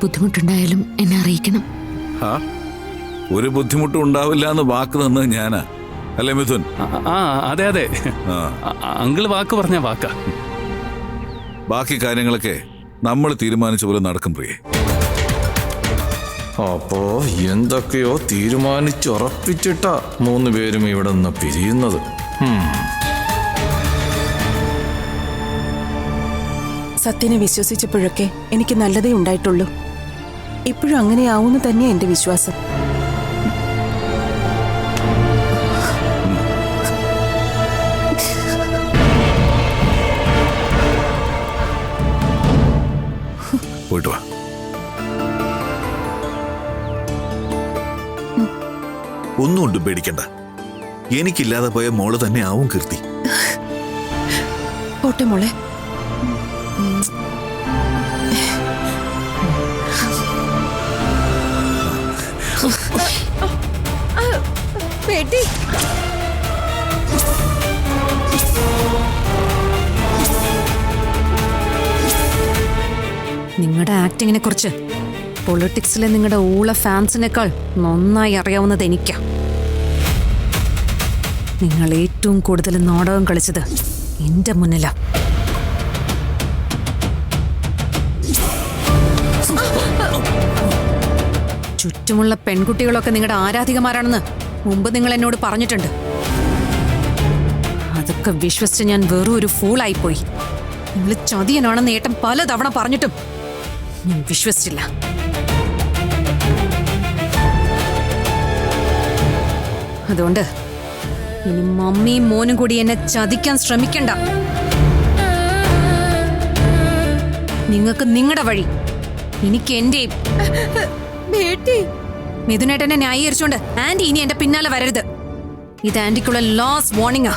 ബുദ്ധിമുട്ടുണ്ടായാലും എന്നെ അറിയിക്കണം. ഒരു ബുദ്ധിമുട്ടും ഉണ്ടാവില്ല എന്ന് വാക്ക് തന്നത് ഞാനാ, അല്ലേ മിഥുൻ? അതെ അതെ, അങ്കിള് വാക്ക് പറഞ്ഞ വാക്കാ. ബാക്കി കാര്യങ്ങളൊക്കെ നമ്മൾ തീരുമാനിച്ച പോലെ നടക്കും പ്രിയേ. അപ്പോ എന്തൊക്കെയോ തീരുമാനിച്ചുറപ്പിച്ചിട്ടാ 3 പേരും ഇവിടെ നിന്ന് പിരിയുന്നത്. സത്യനെ വിശ്വസിച്ചപ്പോഴൊക്കെ എനിക്ക് നല്ലതേ ഉണ്ടായിട്ടുള്ളൂ. ഇപ്പോഴും അങ്ങനെയാവുമെന്ന് തന്നെയാ എന്റെ വിശ്വാസം. പോയിട്ട് വാ. ഒന്നും കൊണ്ടും പേടിക്കണ്ട. എനിക്കില്ലാതെ പോയ മോള് തന്നെ ആവും കീർത്തി. പോട്ടെ മോളെ. ബേട്ടി, നിങ്ങളുടെ ആക്ടിങ്ങിനെ കുറിച്ച് പൊളിറ്റിക്സിലെ നിങ്ങളുടെ ഊള ഫാൻസിനേക്കാൾ നന്നായി അറിയാവുന്നത് എനിക്കാ. നിങ്ങൾ ഏറ്റവും കൂടുതൽ നാടകം കളിച്ചത് എന്റെ മുന്നിലാ. ചുറ്റുമുള്ള പെൺകുട്ടികളൊക്കെ നിങ്ങളുടെ ആരാധികമാരാണെന്ന് മുമ്പ് നിങ്ങൾ എന്നോട് പറഞ്ഞിട്ടുണ്ട്. അതൊക്കെ വിശ്വസിച്ച് ഞാൻ വെറും ഒരു ഫൂളായിപ്പോയി. നിങ്ങൾ ചതിയനാണെന്ന് ഏട്ടൻ പലതവണ പറഞ്ഞിട്ടും ഞാൻ വിശ്വസിച്ചില്ല. അതുകൊണ്ട് ഇനി മമ്മിയും മോനും കൂടി എന്നെ ചതിക്കാൻ ശ്രമിക്കണ്ട. നിങ്ങൾക്ക് നിങ്ങളുടെ വഴി, എനിക്ക് എന്റെയും. മിഥുനേട്ടനെ ന്യായീകരിച്ചുകൊണ്ട് ആന്റി ഇനി എന്റെ പിന്നാലെ വരരുത്. ഇത് ആന്റിക്കുള്ള ലാസ്റ്റ് വാർണിംഗാ.